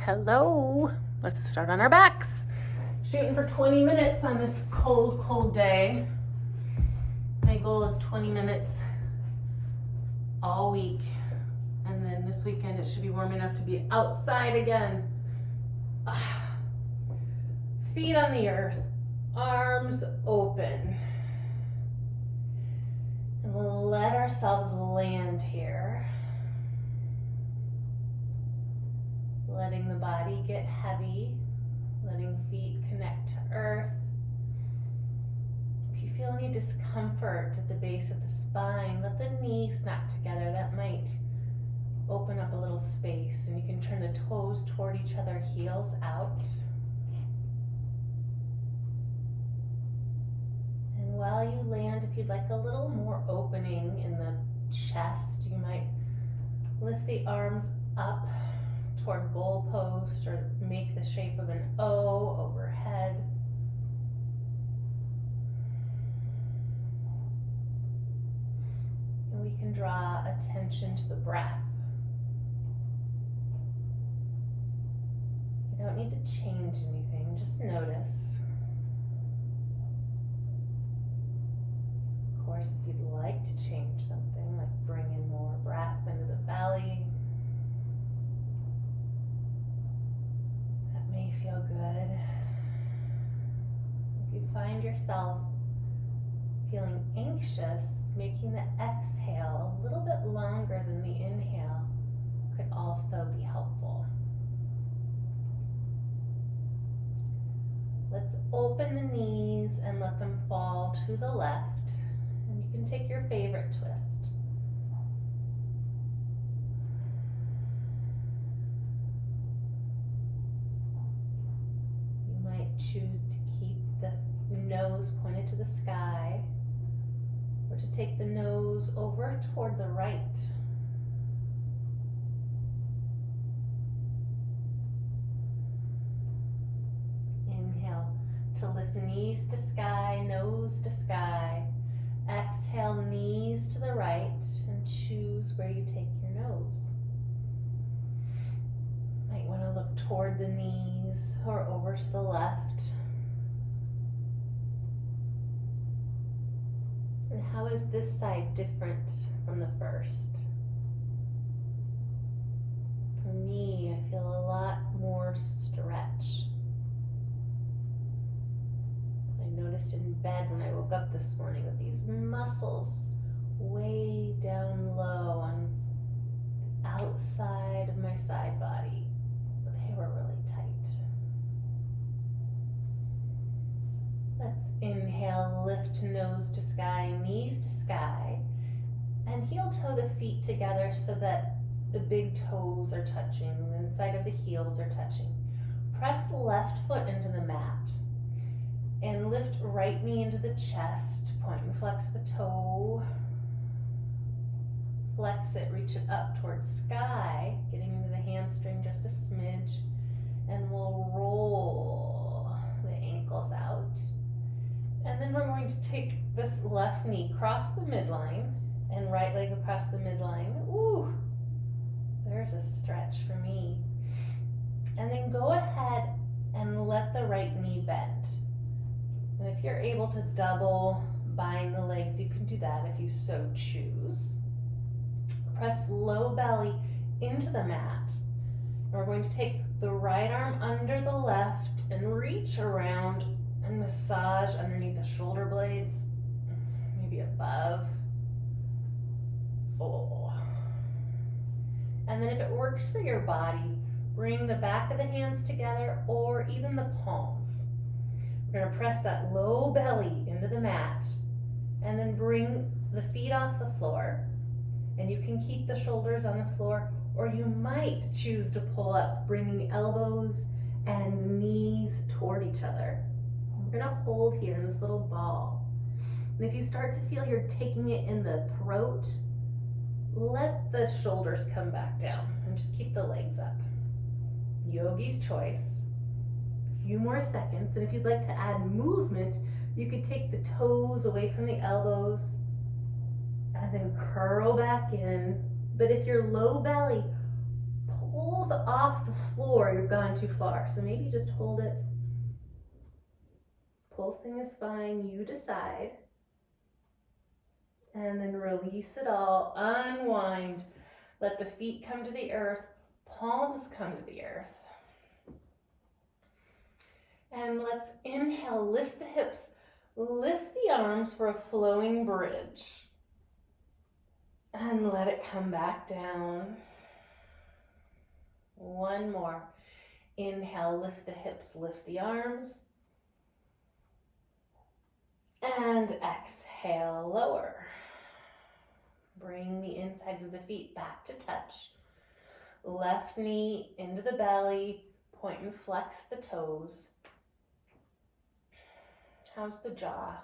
Hello. Let's start on our backs. Shooting for 20 minutes on this cold, cold day. My goal is 20 minutes all week. And then this weekend it should be warm enough to be outside again. Feet on the earth, arms open. And we'll let ourselves land here. Letting the body get heavy, letting feet connect to earth. If you feel any discomfort at the base of the spine, let the knees snap together. That might open up a little space, and you can turn the toes toward each other, heels out. And while you land, if you'd like a little more opening in the chest, you might lift the arms up toward goalpost or make the shape of an O overhead. And we can draw attention to the breath. You don't need to change anything, just notice. Of course, if you'd like to change something, like bring in more breath into the belly, may feel good. If you find yourself feeling anxious, making the exhale a little bit longer than the inhale could also be helpful. Let's open the knees and let them fall to the left. And you can take your favorite twist. Choose to keep the nose pointed to the sky, or to take the nose over toward the right. Inhale to lift knees to sky, nose to sky. Exhale, knees to the right, and choose where you take your nose. Might want to look toward the knees or over to the left. And how is this side different from the first? For me, I feel a lot more stretch. I noticed in bed when I woke up this morning that these muscles way down low on the outside of my side body, they were really tight. Let's inhale, lift nose to sky, knees to sky, and heel toe the feet together so that the big toes are touching, the inside of the heels are touching. Press the left foot into the mat and lift right knee into the chest, point and flex the toe. Flex it, reach it up towards sky, getting into the hamstring just a smidge, and we'll roll the ankles out. And then we're going to take this left knee, cross the midline, and right leg across the midline. Ooh, there's a stretch for me. And then go ahead and let the right knee bend. And if you're able to double bind the legs, you can do that if you so choose. Press low belly into the mat. And we're going to take the right arm under the left and reach around and massage underneath the shoulder blades, maybe above. Oh. And then if it works for your body, bring the back of the hands together or even the palms. We're going to press that low belly into the mat and then bring the feet off the floor. And you can keep the shoulders on the floor, or you might choose to pull up, bringing elbows and knees toward each other. We're gonna hold here in this little ball. And if you start to feel you're taking it in the throat, let the shoulders come back down and just keep the legs up. Yogi's choice. A few more seconds, and if you'd like to add movement, you could take the toes away from the elbows, and then curl back in. But if you're low belly, pull pulls off the floor, you've gone too far. So maybe just hold it. Pulsing is fine, you decide. And then release it all, unwind. Let the feet come to the earth, palms come to the earth. And let's inhale, lift the hips, lift the arms for a flowing bridge. And let it come back down. One more. Inhale, lift the hips, lift the arms. And exhale, lower. Bring the insides of the feet back to touch. Left knee into the belly, point and flex the toes. How's the jaw?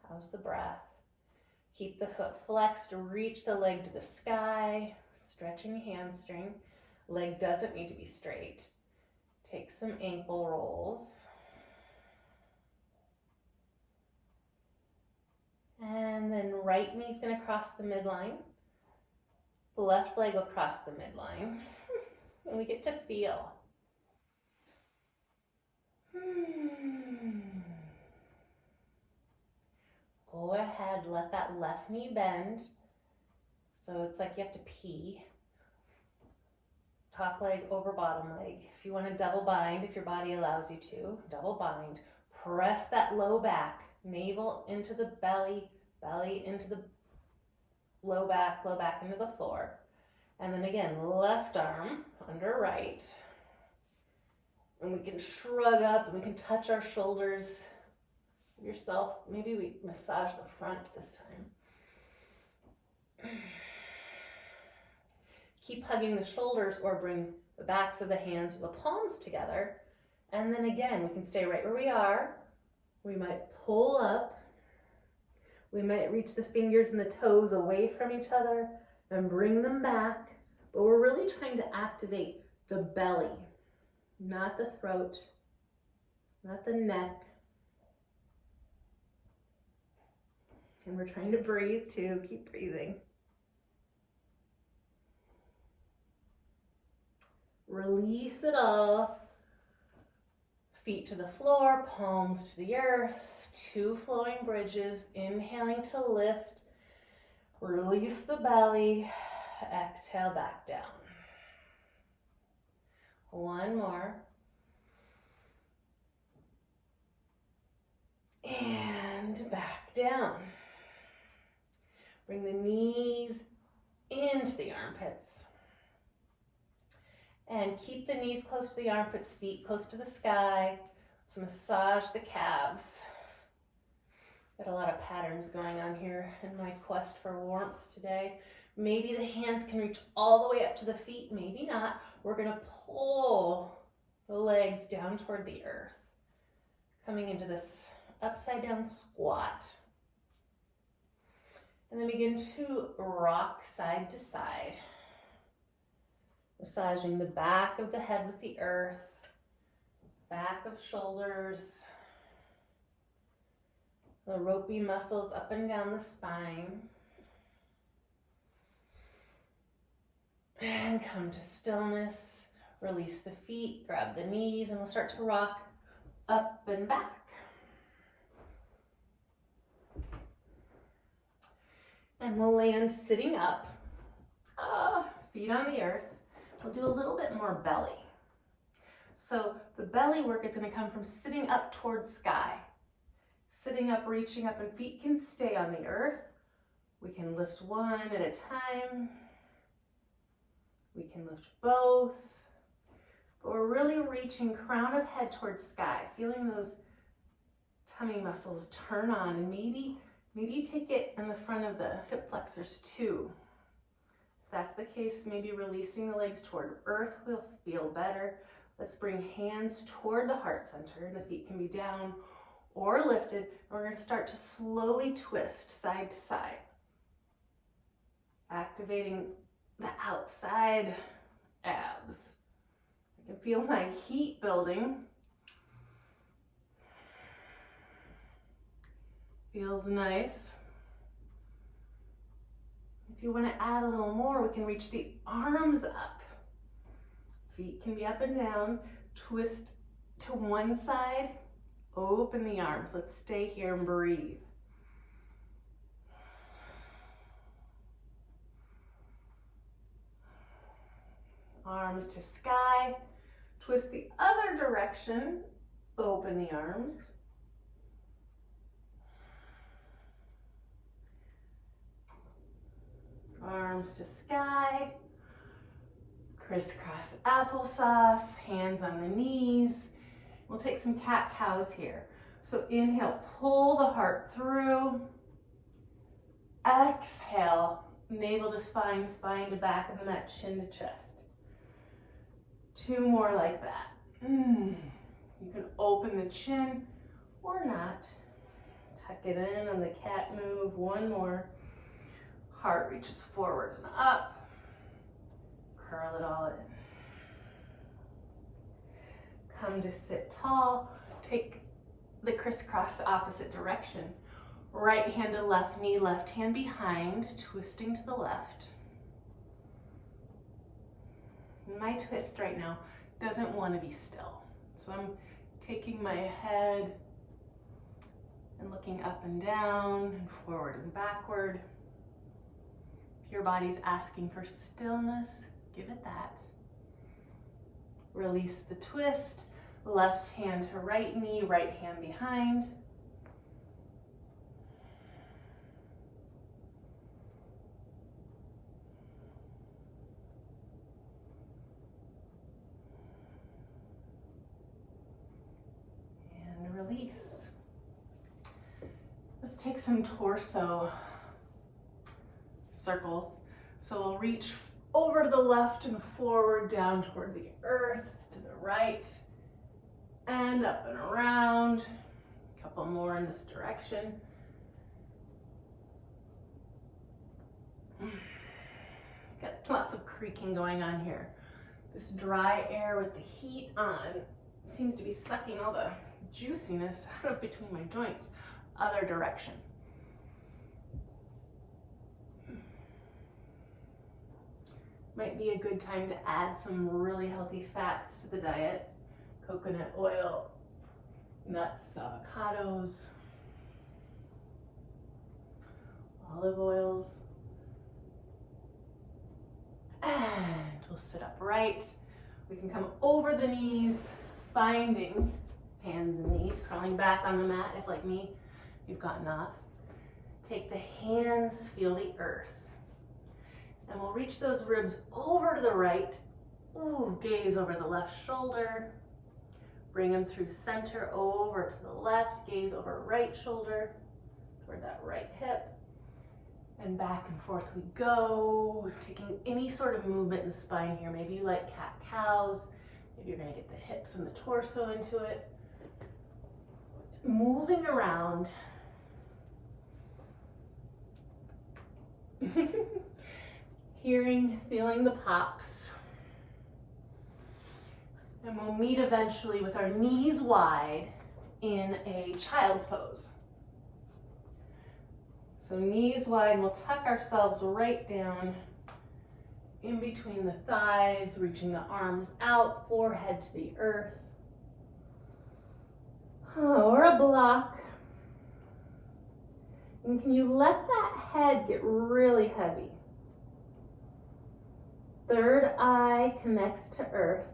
How's the breath? Keep the foot flexed, reach the leg to the sky, stretching hamstring. Leg doesn't need to be straight. Take some ankle rolls. And then right knee's gonna cross the midline. Left leg will cross the midline. And we get to feel. Go ahead, let that left knee bend. So it's like you have to pee. Top leg over bottom leg. If you want to double bind, if your body allows you to, double bind. Press that low back, navel into the belly, belly into the low back into the floor. And then again, left arm under right. And we can shrug up and we can touch our shoulders yourself. Maybe we massage the front this time. Keep hugging the shoulders or bring the backs of the hands or the palms together. And then again, we can stay right where we are. We might pull up. We might reach the fingers and the toes away from each other and bring them back. But we're really trying to activate the belly, not the throat, not the neck. And we're trying to breathe too. Keep breathing. Release it all. Feet to the floor, palms to the earth. 2 flowing bridges. Inhaling to lift. Release the belly. Exhale back down. One more. And back down. Bring the knees into the armpits. And keep the knees close to the armpits, feet close to the sky. Let's massage the calves. Got a lot of patterns going on here in my quest for warmth today. Maybe the hands can reach all the way up to the feet, maybe not. We're gonna pull the legs down toward the earth. Coming into this upside down squat. And then begin to rock side to side. Massaging the back of the head with the earth, back of shoulders, the ropey muscles up and down the spine. And come to stillness. Release the feet, grab the knees, and we'll start to rock up and back. And we'll land sitting up, feet on the earth. We'll do a little bit more belly. So the belly work is going to come from sitting up towards sky. Sitting up, reaching up, and feet can stay on the earth. We can lift one at a time. We can lift both. But we're really reaching crown of head towards sky, feeling those tummy muscles turn on, and maybe you take it in the front of the hip flexors too. If that's the case, maybe releasing the legs toward earth will feel better. Let's bring hands toward the heart center. The feet can be down or lifted. And we're going to start to slowly twist side to side. Activating the outside abs. I can feel my heat building. Feels nice. If you want to add a little more, we can reach the arms up. Feet can be up and down. Twist to one side, open the arms. Let's stay here and breathe. Arms to sky. Twist the other direction, open the arms. Arms to sky. Crisscross applesauce, hands on the knees. We'll take some cat-cows here. So inhale, pull the heart through. Exhale, navel to spine, spine to back of the mat, chin to chest. 2 more like that. You can open the chin or not. Tuck it in on the cat move. 1 more. Heart reaches forward and up. Curl it all in. Come to sit tall. Take the crisscross the opposite direction. Right hand to left knee, left hand behind, twisting to the left. My twist right now doesn't want to be still. So I'm taking my head and looking up and down and forward and backward. If your body's asking for stillness, give it that. Release the twist. Left hand to right knee, right hand behind. And release. Let's take some torso circles. So we'll reach over to the left and forward, down toward the earth, to the right, and up and around. A couple more in this direction. Got lots of creaking going on here. This dry air with the heat on seems to be sucking all the juiciness out of between my joints. Other direction. Might be a good time to add some really healthy fats to the diet. Coconut oil, nuts, avocados, olive oils. And we'll sit upright. We can come over the knees, finding hands and knees, crawling back on the mat if, like me, you've gotten off. Take the hands, feel the earth. And we'll reach those ribs over to the right. Ooh, gaze over the left shoulder. Bring them through center over to the left. Gaze over right shoulder toward that right hip. And back and forth we go. Taking any sort of movement in the spine here. Maybe you like cat-cows. Maybe you're gonna get the hips and the torso into it. Moving around. Hearing, feeling the pops. And we'll meet eventually with our knees wide in a child's pose. So knees wide, and we'll tuck ourselves right down in between the thighs, reaching the arms out, forehead to the earth. Or a block. And can you let that head get really heavy? Third eye connects to earth.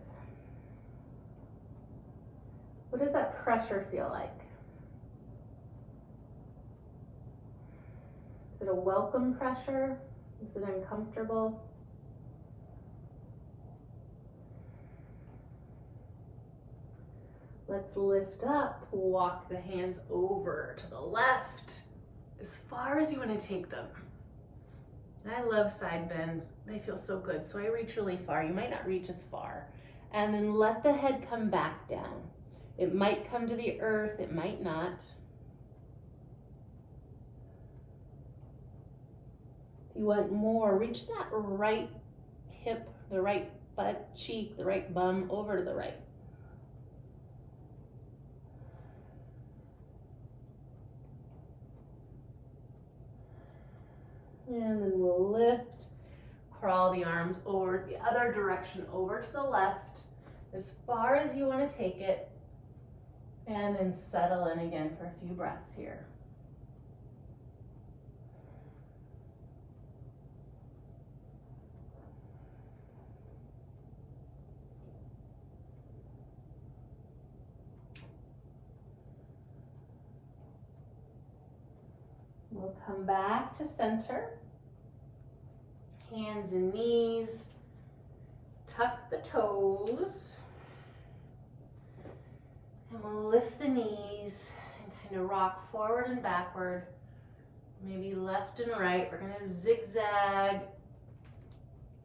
What does that pressure feel like? Is it a welcome pressure? Is it uncomfortable? Let's lift up, walk the hands over to the left, as far as you want to take them. I love side bends. They feel so good. So I reach really far. You might not reach as far. And then let the head come back down. It might come to the earth. It might not. If you want more, reach that right hip, the right butt cheek, the right bum over to the right. And then we'll lift, Crawl the arms over the other direction, over to the left, as far as you want to take it, and then settle in again for a few breaths here. We'll come back to center. Hands and knees. Tuck the toes. And we'll lift the knees and kind of rock forward and backward. Maybe left and right. We're going to zigzag.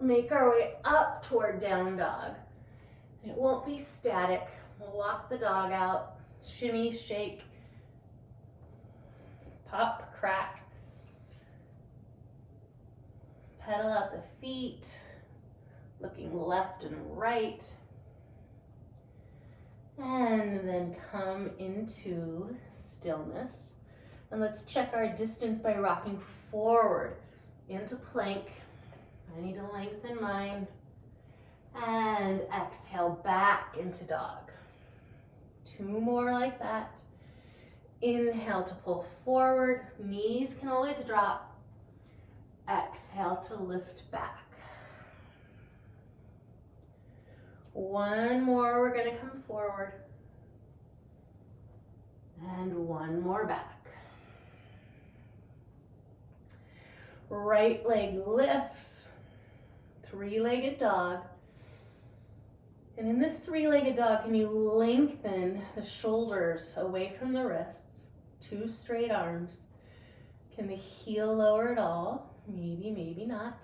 Make our way up toward down dog. And it won't be static. We'll walk the dog out. Shimmy, shake. Pop, crack. Pedal out the feet, looking left and right. And then come into stillness. And let's check our distance by rocking forward into plank. I need to lengthen mine. And exhale back into dog. 2 more like that. Inhale to pull forward, knees can always drop. Exhale to lift back. 1 more, we're gonna come forward. And 1 more back. Right leg lifts, 3-legged dog. And in this 3-legged dog, can you lengthen the shoulders away from the wrists? 2 straight arms. Can the heel lower at all? Maybe, maybe not.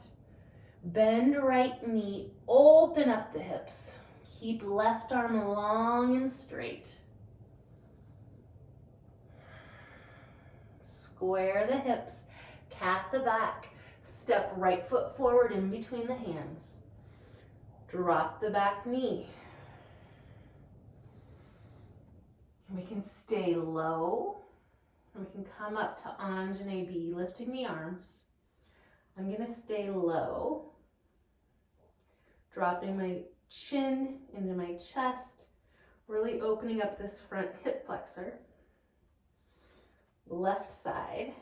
Bend right knee, open up the hips. Keep left arm long and straight. Square the hips, cat the back, step right foot forward in between the hands. Drop the back knee. And we can stay low. And we can come up to Anjane B, lifting the arms. I'm gonna stay low. Dropping my chin into my chest. Really opening up this front hip flexor. Left side.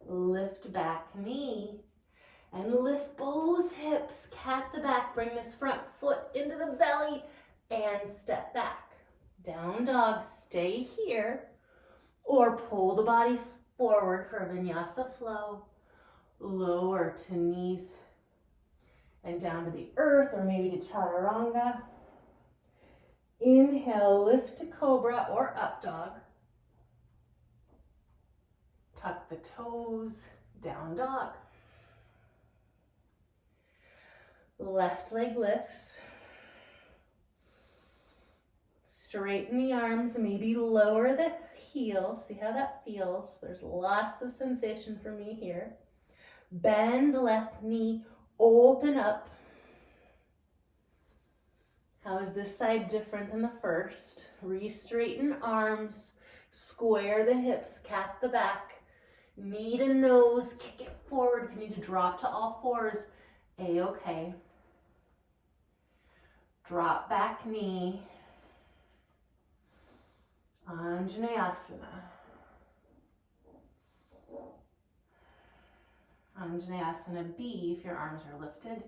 Lift back knee and lift both hips. Cat the back, bring this front foot into the belly and step back. Down dog, stay here or pull the body forward for a vinyasa flow. Lower to knees and down to the earth or maybe to chaturanga. Inhale, lift to cobra or up dog. Tuck the toes, down dog. Left leg lifts. Straighten the arms, maybe lower the heel. See how that feels. There's lots of sensation for me here. Bend left knee, open up. How is this side different than the first? Re-straighten arms, square the hips, cat the back. Knee to nose, kick it forward. If you need to drop to all fours, A-okay. Drop back knee. Anjaneyasana. Anjaneyasana B if your arms are lifted.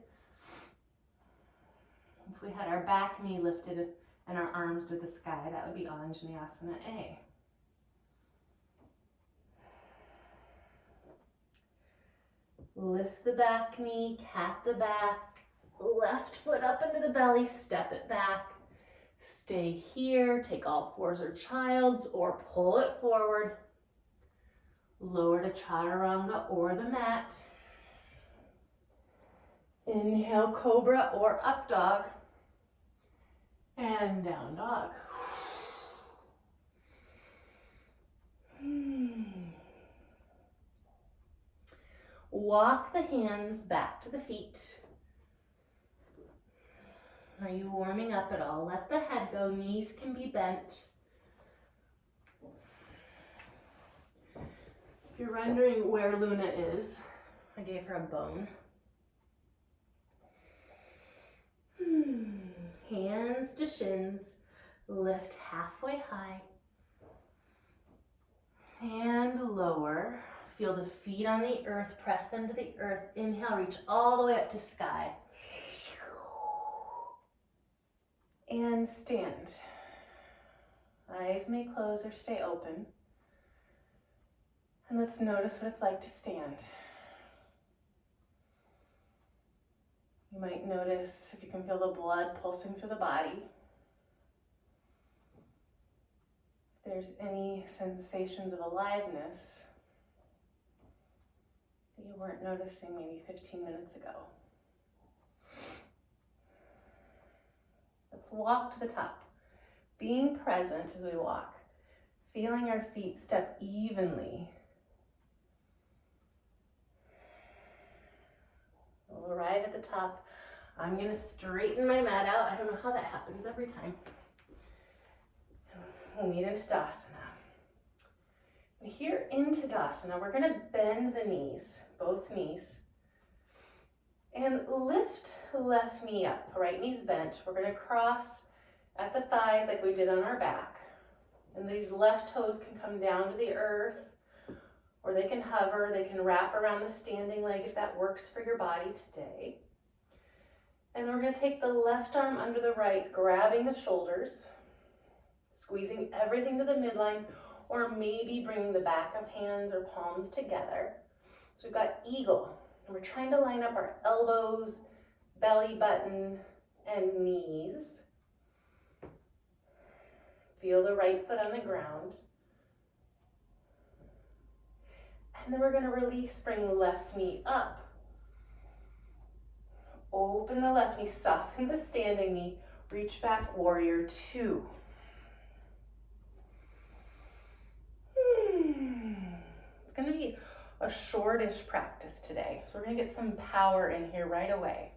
If we had our back knee lifted and our arms to the sky, that would be Anjaneyasana A. Lift the back knee, cat the back, left foot up into the belly, step it back. Stay here, take all fours or child's or pull it forward. Lower to chaturanga or the mat. Inhale, cobra or up dog. And down dog. Walk the hands back to the feet. Are you warming up at all? Let the head go, knees can be bent. If you're wondering where Luna is, I gave her a bone. Hands to shins, lift halfway high. And lower. Feel the feet on the earth, press them to the earth. Inhale, reach all the way up to sky. And stand. Eyes may close or stay open. And let's notice what it's like to stand. You might notice if you can feel the blood pulsing through the body. If there's any sensations of aliveness that you weren't noticing maybe 15 minutes ago. Let's walk to the top, being present as we walk, feeling our feet step evenly. We'll arrive at the top. I'm going to straighten my mat out. I don't know how that happens every time. We'll meet in Tadasana. And here in Tadasana, we're going to bend the knees, both knees, and lift the left knee up. Right knee's bent. We're going to cross at the thighs like we did on our back. And these left toes can come down to the earth, or they can hover, they can wrap around the standing leg if that works for your body today. And we're going to take the left arm under the right, grabbing the shoulders, squeezing everything to the midline, or maybe bringing the back of hands or palms together. So we've got eagle, and we're trying to line up our elbows, belly button, and knees. Feel the right foot on the ground. And then we're going to release, bring the left knee up. Open the left knee, soften the standing knee, reach back, warrior two. It's going to be a shortish practice today, so we're going to get some power in here right away.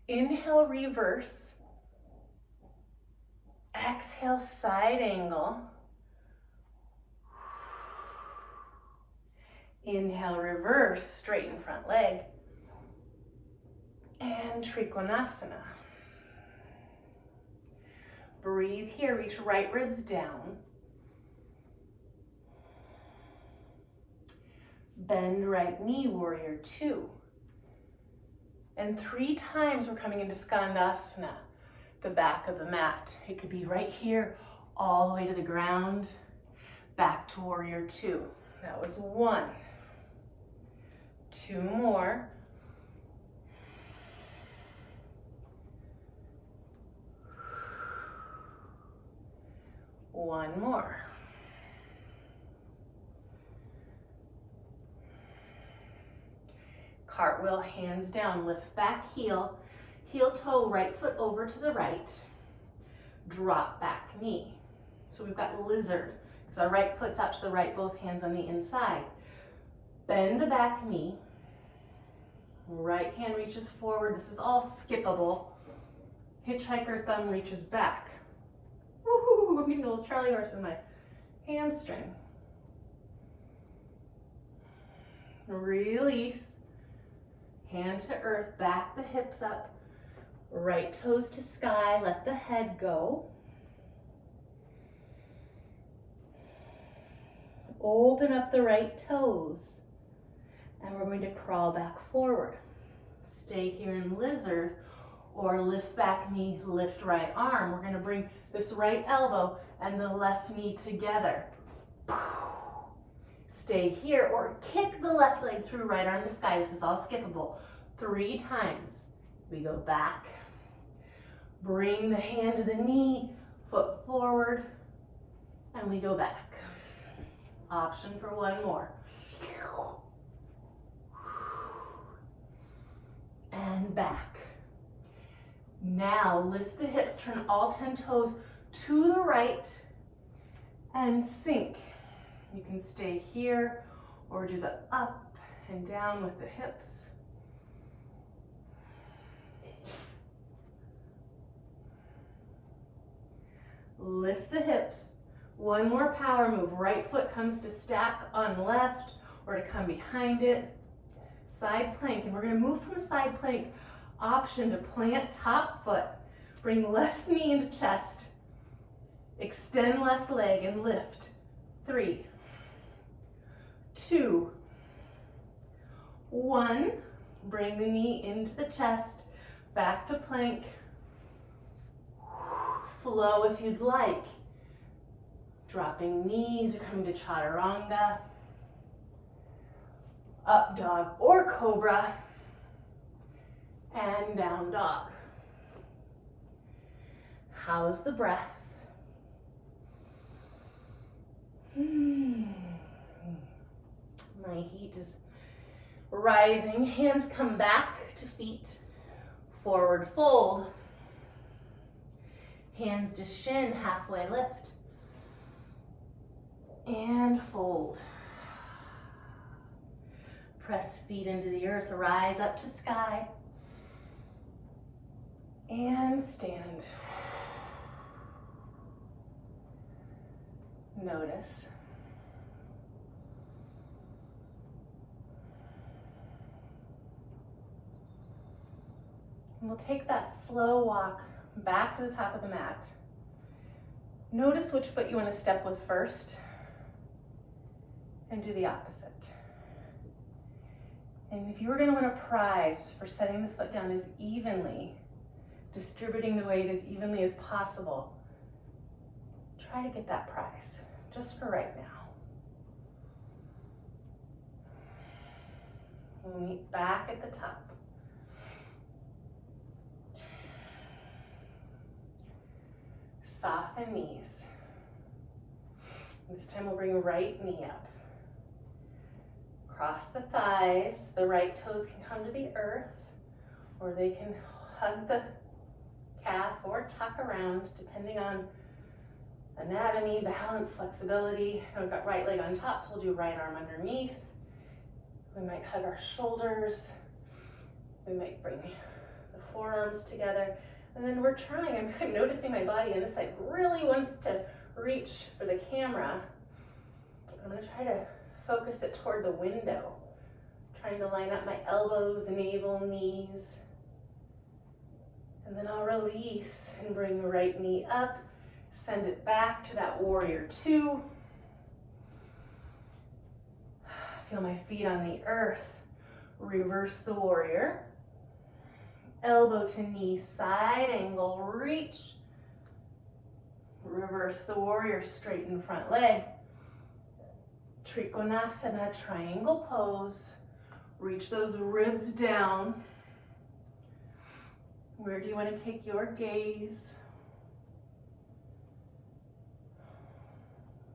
Inhale, reverse. Exhale, side angle. Inhale, reverse, straighten front leg. And Trikonasana. Breathe here, reach right ribs down. Bend right knee, warrior two. And 3 times we're coming into Skandasana, the back of the mat. It could be right here, all the way to the ground, back to warrior two. That was 1. 2 more. One more. Cartwheel, hands down, lift back heel, heel toe, right foot over to the right, drop back knee. So we've got lizard, because our right foot's out to the right, both hands on the inside. Bend the back knee, right hand reaches forward. This is all skippable. Hitchhiker thumb reaches back. Woohoo, I'm getting a little Charlie horse in my hamstring. Release. Hand to earth, back the hips up, right toes to sky, let the head go. Open up the right toes, and we're going to crawl back forward. Stay here in lizard, or lift back knee, lift right arm. We're going to bring this right elbow and the left knee together. Stay here, or kick the left leg through, right arm to sky. This is all skippable. 3 times. We go back. Bring the hand to the knee, foot forward, and we go back. Option for 1 more. And back. Now lift the hips, turn all 10 toes to the right, and sink. You can stay here or do the up and down with the hips. Lift the hips. One more power move. Right foot comes to stack on left or to come behind it. Side plank, and we're gonna move from side plank option to plant top foot. Bring left knee into chest. Extend left leg and lift. 3, 2, 1. Bring the knee into the chest. Back to plank. Flow if you'd like. Dropping knees, you're coming to chaturanga. Up dog or cobra. And down dog. How's the breath? My heat is rising. Hands come back to feet. Forward fold. Hands to shin, halfway lift. And fold. Press feet into the earth, rise up to sky. And stand. Notice. And we'll take that slow walk back to the top of the mat. Notice which foot you want to step with first, and do the opposite. And if you were going to win a prize for setting the foot down as evenly, distributing the weight as evenly as possible, try to get that prize, just for right now. We'll meet back at the top. Soften knees. This time we'll bring right knee up. Cross the thighs. The right toes can come to the earth, or they can hug the calf or tuck around, depending on anatomy, balance, flexibility. And we've got right leg on top, so we'll do right arm underneath. We might hug our shoulders. We might bring the forearms together. And then we're trying, I'm noticing my body on this side really wants to reach for the camera. I'm gonna try to focus it toward the window, trying to line up my elbows, navel, knees. And then I'll release and bring the right knee up, send it back to that warrior 2. Feel my feet on the earth. Reverse the warrior. Elbow to knee, side angle, reach. Reverse the warrior, straighten front leg. Trikonasana, triangle pose. Reach those ribs down. Where do you want to take your gaze?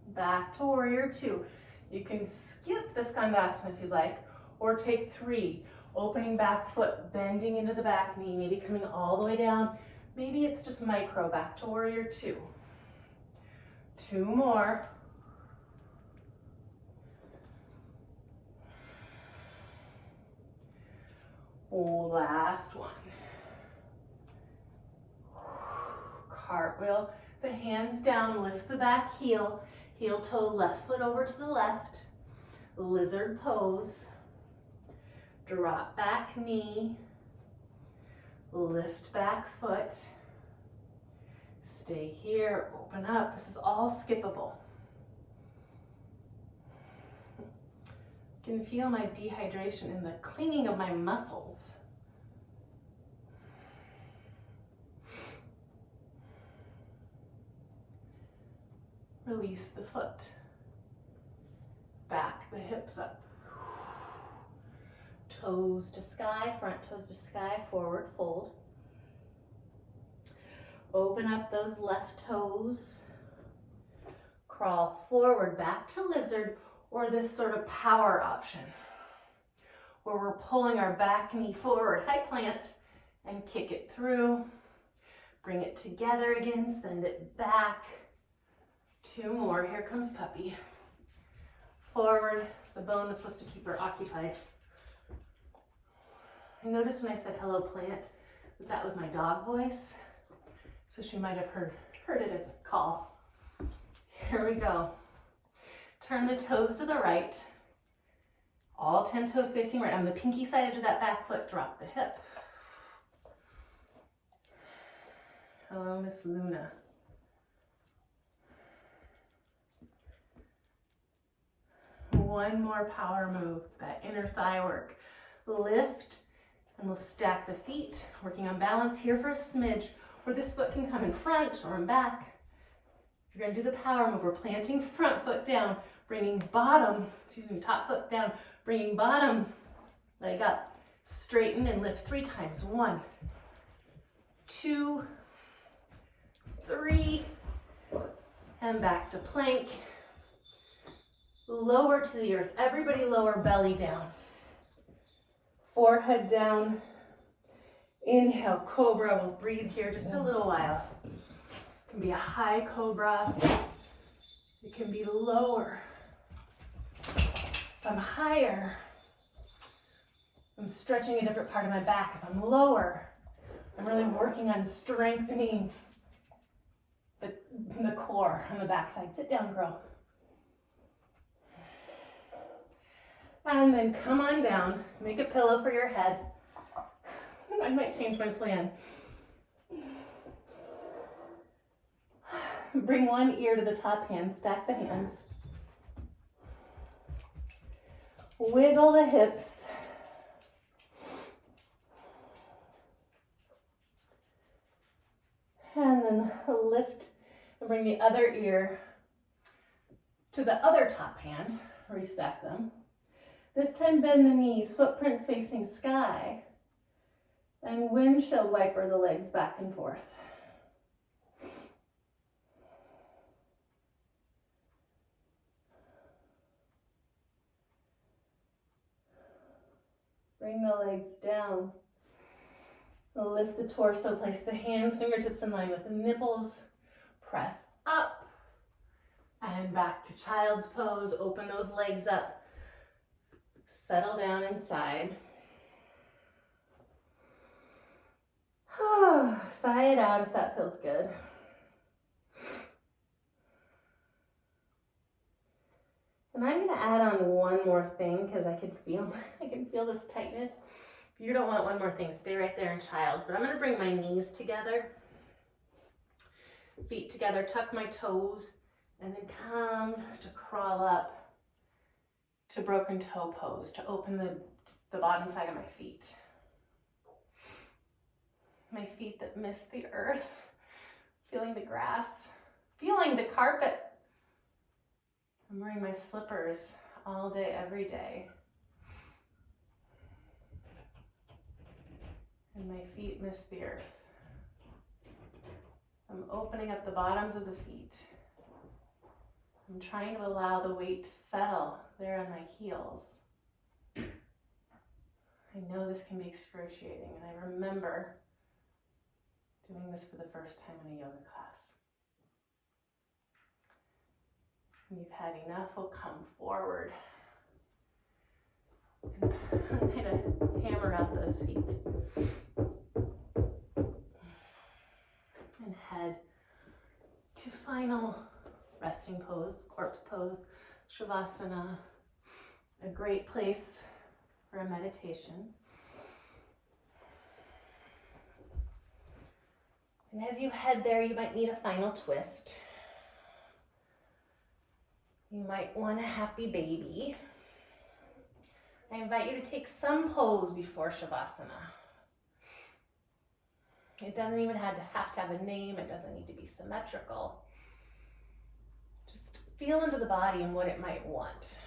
Back to warrior 2. You can skip the Skandasana if you like, or take 3. Opening back foot, bending into the back knee, maybe coming all the way down. Maybe it's just micro, back to warrior 2. 2 more. Last one. Cartwheel, the hands down, lift the back heel, heel toe, left foot over to the left. Lizard pose. Drop back knee, lift back foot, stay here, open up. This is all skippable. I can feel my dehydration in the clinging of my muscles. Release the foot, back the hips up. Toes to sky, front toes to sky, forward fold. Open up those left toes. Crawl forward back to lizard, or this sort of power option where we're pulling our back knee forward, high plant, and kick it through. Bring it together again, send it back. 2 more, here comes puppy. Forward, the bone was supposed to keep her occupied. I noticed when I said hello plant that was my dog voice, so she might have heard heard it as a call. Here we go. Turn the toes to the right. All 10 toes facing right. On the pinky side edge of that back foot, drop the hip. Hello, Miss Luna. One more power move, that inner thigh work. Lift, and we'll stack the feet, working on balance here for a smidge, where this foot can come in front or in back. You're gonna do the power move. We're planting front foot down, bringing top foot down, bringing bottom leg up. Straighten and lift 3 times. 1, 2, 3, and back to plank. Lower to the earth. Everybody lower belly down. Forehead down. Inhale, cobra. We'll breathe here just a little while. It can be a high cobra. It can be lower. If I'm higher, I'm stretching a different part of my back. If I'm lower, I'm really working on strengthening the core on the backside. Sit down, girl. And then come on down. Make a pillow for your head. I might change my plan. Bring one ear to the top hand. Stack the hands. Wiggle the hips. And then lift and bring the other ear to the other top hand. Restack them. This time bend the knees, footprints facing sky, and windshield wiper the legs back and forth. Bring the legs down. Lift the torso, place the hands, fingertips in line with the nipples. Press up and back to child's pose. Open those legs up. Settle down inside. Sigh it out if that feels good. And I'm going to add on one more thing because I can feel this tightness. If you don't want one more thing, stay right there in child's. But I'm going to bring my knees together, feet together, tuck my toes, and then come to crawl up to broken toe pose, to open the bottom side of my feet. My feet that miss the earth, feeling the grass, feeling the carpet. I'm wearing my slippers all day, every day. And my feet miss the earth. I'm opening up the bottoms of the feet. I'm trying to allow the weight to settle there on my heels. I know this can be excruciating, and I remember doing this for the first time in a yoga class. When you've had enough, we'll come forward and kind of hammer out those feet. And head to final resting pose, corpse pose, Shavasana, a great place for a meditation. And as you head there, you might need a final twist. You might want a happy baby. I invite you to take some pose before Shavasana. It doesn't even have to have a name. It doesn't need to be symmetrical. Just feel into the body and what it might want.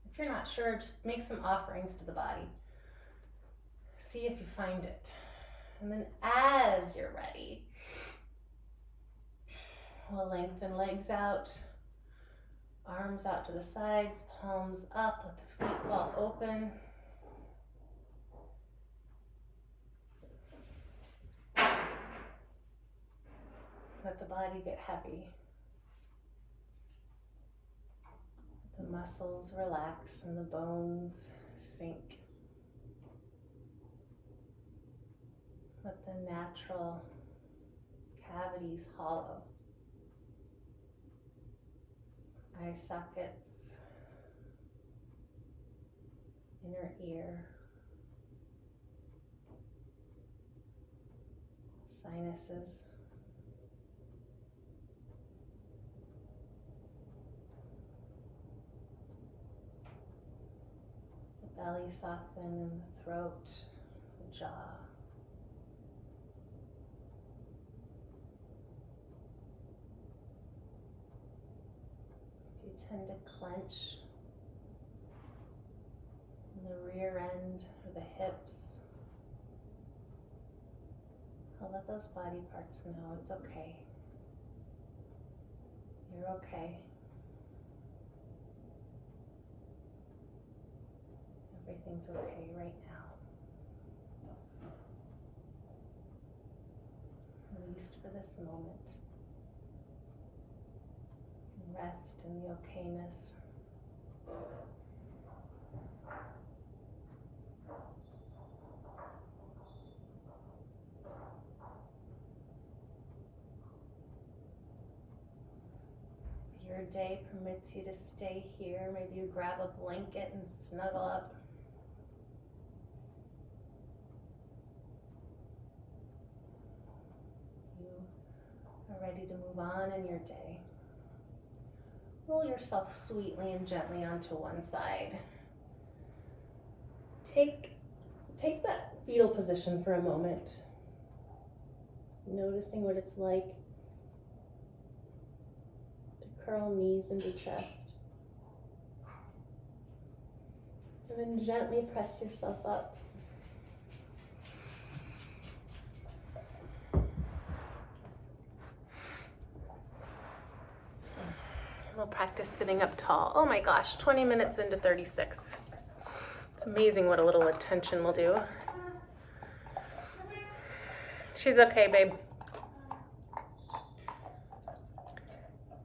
If you're not sure, just make some offerings to the body. See if you find it. And then as you're ready, we'll lengthen legs out, arms out to the sides, palms up, let the feet fall open. Let the body get heavy. Let the muscles relax and the bones sink. Let the natural cavities hollow. Eye sockets, inner ear, sinuses, the belly soften and the throat, the jaw. If you tend to clench in the rear end or the hips, I'll let those body parts know it's okay. You're okay. Everything's okay right now. Released for this moment. Rest in the okayness. If your day permits you to stay here, maybe you grab a blanket and snuggle up. You are ready to move on in your day. Roll yourself sweetly and gently onto one side. Take that fetal position for a moment. Noticing what it's like to curl knees into chest. And then gently press yourself up. We'll practice sitting up tall. Oh my gosh, 20 minutes into 36. It's amazing what a little attention will do. She's okay, babe.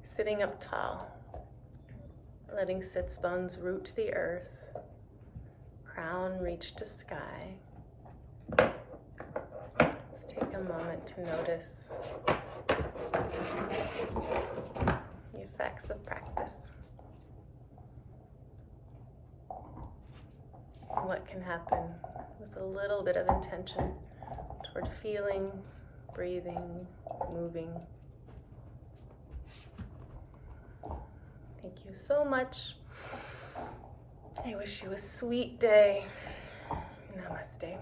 Sitting up tall. Letting sits bones root to the earth. Crown reach to sky. Let's take a moment to notice the effects of practice. What can happen with a little bit of intention toward feeling, breathing, moving. Thank you so much. I wish you a sweet day. Namaste.